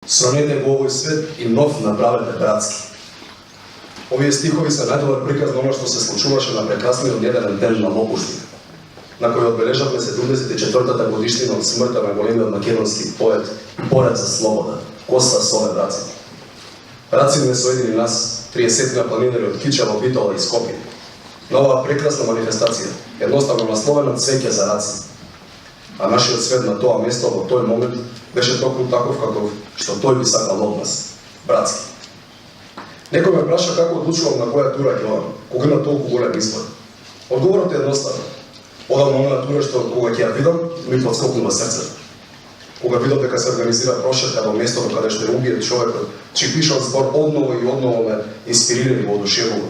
Сронете го овој свет и нов направете братски. Овие стихови се најдобар приказ на оно што се случуваше на прекрасниот неделен ден на Лопушник, на кој одбележавме 74-та годишнина од смртта на големиот македонски поет и борец за слобода, Коста Сове Рацин. Рацин не соедини нас, 30 планинари од Кичево, Битола и Скопје, на оваа прекрасна манифестација, едноставно насловена Цвеќе за Рацин. А нашиот свет на тоа место во тој момент беше токму таков каков што тој би сакал од нас, братски. Некој ме праша како одлучувам на која тура ќе одам, кога има толку голем избор. Одговорот е едноставен. Одам на онаа тура што кога ќе ја видам, ми подскокнува срцето. Кога видам дека се организира прошетка во местото каде што е убиет човекот, чиј пишал збор одново и одново ме инспирира и го одушевува.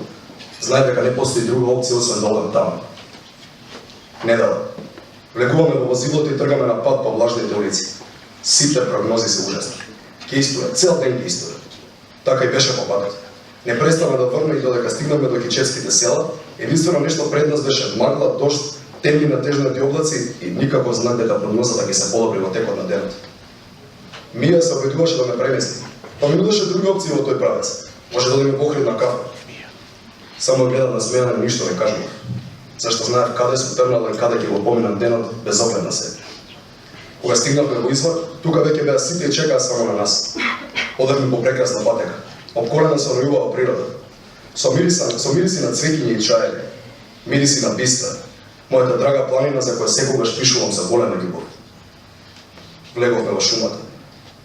Знае дека не постои друга опција освен да одам таму. Недела. Влегуваме во возилото и тргаме на пат по влажните улици. Сите прогнози се ужасни. Ке истуре, цел ден ке истуре. Така и беше по патот. Не престана да врна и додека стигнаме до Кичевските села, единствено нешто пред нас беше магла, дожд, темни натежнати облаци и никако знак дека прогнозата ќе се подобри во текот на денот. Мија се обидуваше да ме премести. Па ми нудеше други опции во тој правец. Може да одиме похрид на кафе. Само гледам на смена и ништо не кажував. Зашто знаев каде сум трнала и каде ќе го поминам денот без оглед на себе. Кога стигнавме во извор, тука веќе беа сите и чекаа само на нас. Одевме по прекрасна патека, обколена со најубава природа, со мириси на цвеќиња и чаеви, мириси на бистра, мојата драга планина за која секогаш пишувам со голема љубов. Влеговме во шумата,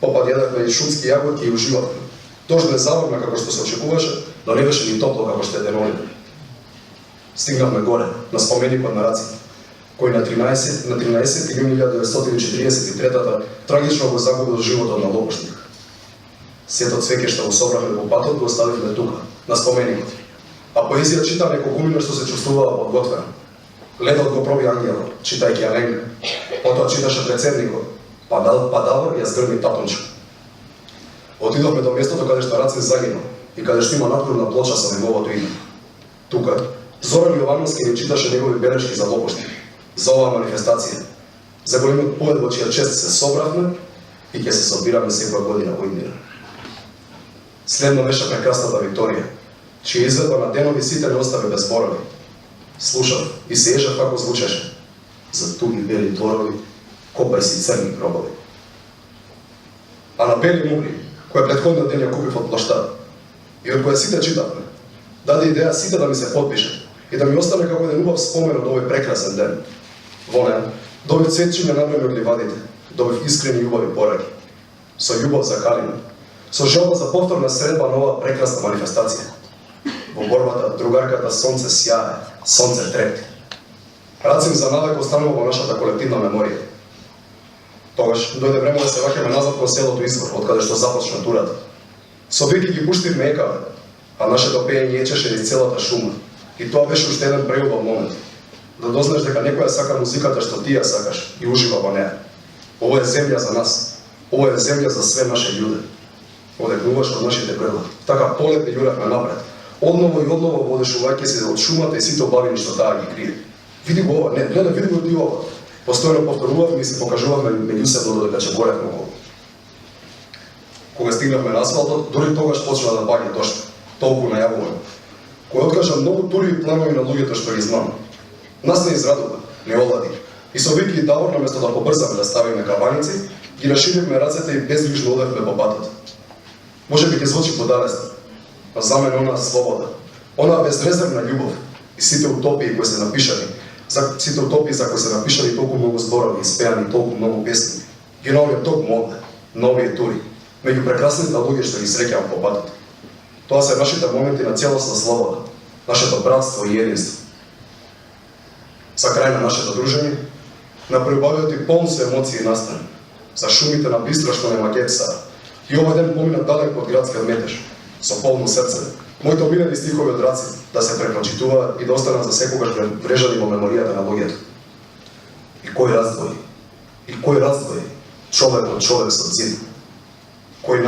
попад јадевме и шумски јаготки и уживавме. Дожд не заврна како што се очекуваше, но не беше ни топло како што е денолите. Стигнавме горе, на споменикот на Рацин, кој на 13 јуни 1943 трагично го загубил животот на Лопушник. Сето цвеќе што го собравме по патот го оставивме тука, на споменикот. А поезија чита неколку мина што се чувствуваа подготвено. Летот го проби ангелот, читајќи ја Ленка. Потоа читаше председникот, па Давор ја згрми татонче. Отидовме до местото каде што Рацин загинал и каде што има надгробна плоча со неговото име. Тука Зоран Јовановски ни читаше негови белешки за Лопушник, за оваа манифестација, за големиот поет во чија чест се собравме и ќе се собираме секоја година во Индија. Следно беше прекрасната Викторија, чија изведба на денови сите не остави без зборови. Слушав и се ежев како звучеше. За туги бели дворови, копај си црни гробови. А на Бели Мугри, која претходниот ден ја купив од плоштад, и од која сите читавме, даде идеја сите да ми се подпишат и да ми остане како еден убав спомен од овој прекрасен ден. Во неа, добив цветчиња набрани од ливадите, добив искрени љубави пораки, со љубов за Калина, со желба за повторна средба на оваа прекрасна манифестација. Во борбата другарката сонце сјае, сонце трепти. Рацин за навек останува во нашата колективна меморија. Тогаш дојде време да се враќаме назад кон селото Извор, од каде што започна турата. Со вики ги пуштивме екаве, а нашето пеење ечеше низ целата шума. И тоа беше уште еден преубав момент. Да дознаеш дека некоја сака музиката што ти ја сакаш и ужива во неа. Ова е земја за нас. Ова е земја за све наши луѓе. Одекнуваш од нашите крила. Така полет и љуревме напред. Одново и одново водешувајќи се од шумата и сите обавини што таа ги крие. Види го ова, не, гледа, види го ти ова. Постојано повторувавме и се покажувавме меѓусебно додека ќе горевме околу. Кога стигнавме на асфалтот, дури тогаш почна да паѓа дожд. Толку најавувано. Кој откажа многу тури и планови на луѓето што ги знам. Нас не израдува, не овлади. И со Вики и Давор, наместо да побрзаме да ставиме каваници, ги расширивме рацете и безгрижно одевме по патот. Може би ќе звучи подалесно, но за мен онаа слобода, онаа безрезервна љубов и сите утопии кои се напишани, за кои се напишани толку многу зборови, испеани толку многу песни, ги наоѓам токму овде, на овие тури, меѓу прекрасните луѓе што ги среќавам по патот. Тоа се нашите моменти на целосна слобода, нашето братство и единство. За крај на нашето дружење, на преубавиот и полн со емоции настан, за шумите на бистра што нема гепса, и овој ден помина далеко од градскиот метеж, со полно срце, моите омилени стихови од Рацин да се препрочитуваат и да останат за секогаш врежани во меморијата на луѓето. И кој раздвои човек од човек со зид? Кој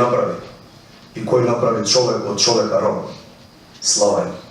направи човек од човека роб? Слава им!